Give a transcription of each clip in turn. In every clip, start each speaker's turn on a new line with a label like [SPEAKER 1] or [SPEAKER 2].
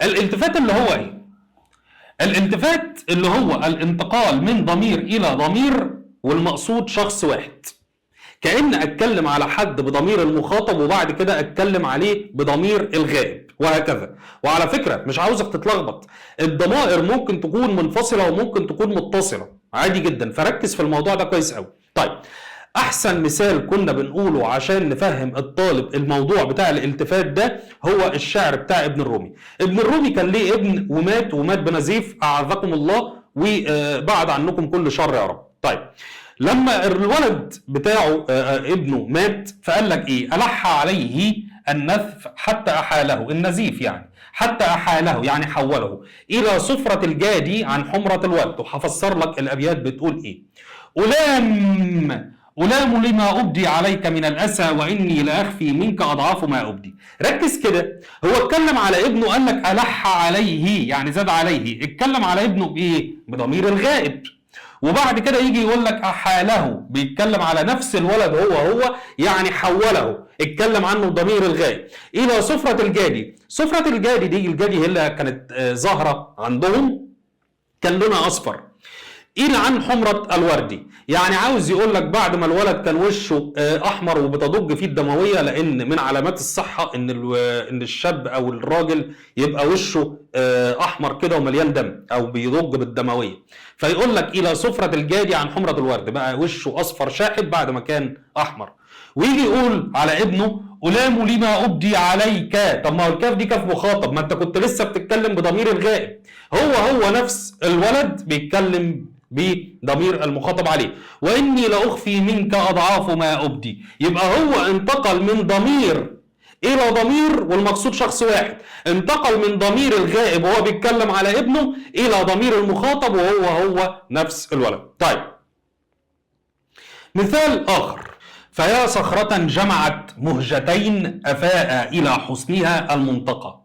[SPEAKER 1] الالتفات اللي هو ايه؟ الالتفات اللي هو الانتقال من ضمير الى ضمير والمقصود شخص واحد. كأن اتكلم على حد بضمير المخاطب وبعد كده اتكلم عليه بضمير الغائب وهكذا. وعلى فكرة مش عاوزك تتلخبط، الضمائر ممكن تكون منفصلة وممكن تكون متصلة عادي جدا، فركز في الموضوع ده كويس قوي. طيب، احسن مثال كنا بنقوله عشان نفهم الطالب الموضوع بتاع الالتفات ده هو الشعر بتاع ابن الرومي. ابن الرومي كان ليه ابن ومات بنزيف اعاذكم الله وبعد عنكم كل شر يا رب. طيب، لما الولد بتاعه ابنه مات فقال لك ايه؟ ألح عليه النثف حتى أحاله، النزيف يعني، حتى أحاله يعني حوله إلى صفرة الجادي عن حمرة الولد. وهفسر لك الأبيات بتقول ايه. ألام لما أبدي عليك من الأسى وإني لأخفي منك أضعاف ما أبدي. ركز كده، هو اتكلم على ابنه قال لك ألح عليه يعني زاد عليه، اتكلم على ابنه بإيه؟ بضمير الغائب. وبعد كده يجي يقول لك أحاله، بيتكلم على نفس الولد هو يعني حوله، اتكلم عنه بضمير الغائب إلى صفرة الجادي. صفرة الجادي دي، الجادي هي اللي كانت ظاهرة عندهم، كان لونها أصفر. إلى عن حمرة الوردي، يعني عاوز يقول لك بعد ما الولد كان وشه احمر وبتضج فيه الدمويه، لان من علامات الصحه ان الشاب او الراجل يبقى وشه احمر كده ومليان دم او بيضج بالدمويه. فيقول لك الى صفرة الجادي عن حمرة الورد، بقى وشه اصفر شاحب بعد ما كان احمر. ويجي يقول على ابنه ألام لما أبدي عليك. طب ما هو الكاف دي كاف مخاطب، ما انت كنت لسه بتتكلم بضمير الغائب. هو نفس الولد بيتكلم بضمير المخاطب عليه. وإني لأخفي منك أضعاف ما أبدي، يبقى هو انتقل من ضمير إلى ضمير والمقصود شخص واحد، انتقل من ضمير الغائب وهو بيتكلم على ابنه إلى ضمير المخاطب وهو نفس الولد. طيب، مثال آخر. فيا صخرة جمعت مهجتين أفاء إلى حسنها المنتقى.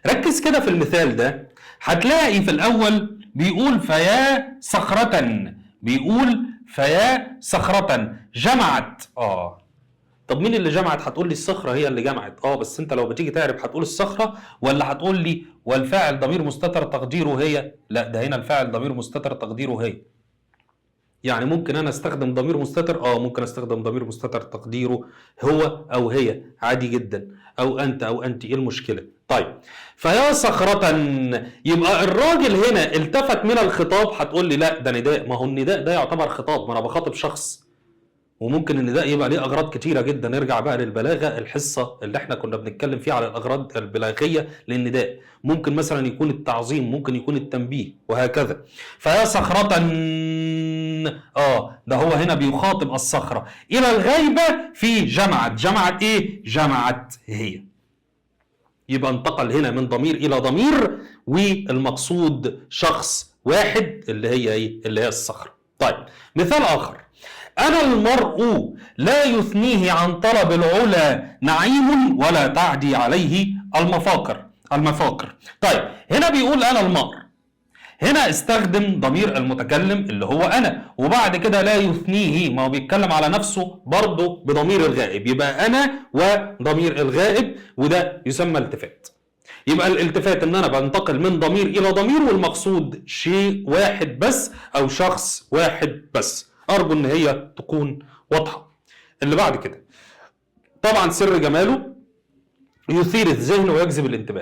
[SPEAKER 1] ركز كده في المثال ده، هتلاقي في الأول بيقول فيا صخرة، بيقول فيا صخرة جمعت. طب مين اللي جمعت؟ هتقول لي الصخرة هي اللي جمعت. بس انت لو بتيجي تعرف هتقول الصخرة ولا هتقول لي والفاعل ضمير مستتر تقديره هي؟ لا، ده هنا الفاعل ضمير مستتر تقديره هي. يعني ممكن انا استخدم ضمير مستتر، ممكن استخدم ضمير مستتر تقديره هو او هي عادي جدا، او انت او انت، ايه المشكله؟ طيب، فيا صخرة، يبقى الراجل هنا التفت من الخطاب. هتقول لي لا ده نداء، ما هو النداء ده يعتبر خطاب، ما انا بخاطب شخص، وممكن النداء يبقى ليه اغراض كتيره جدا. نرجع بقى للبلاغه، الحصه اللي احنا كنا بنتكلم فيها على الاغراض البلاغيه للنداء، ممكن مثلا يكون التعظيم، ممكن يكون التنبيه وهكذا. فيا صخرة، ده هو هنا بيخاطب الصخره الى الغيبه في جمعت ايه؟ جمعت هي. يبقى انتقل هنا من ضمير الى ضمير والمقصود شخص واحد اللي هي ايه؟ اللي هي الصخره. طيب، مثال اخر. أنا المرء لا يثنيه عن طلب العلا نعيم ولا تعدي عليه المفاقر. طيب، هنا بيقول أنا المرء، هنا استخدم ضمير المتكلم اللي هو أنا، وبعد كده لا يثنيه، ما هو بيتكلم على نفسه برضه بضمير الغائب، يبقى أنا وضمير الغائب، وده يسمى التفات. يبقى الالتفات ان انا بنتقل من ضمير الى ضمير والمقصود شيء واحد بس او شخص واحد بس. ارجو ان هي تكون واضحه. اللي بعد كده طبعا سر جماله يثير الذهن ويجذب الانتباه.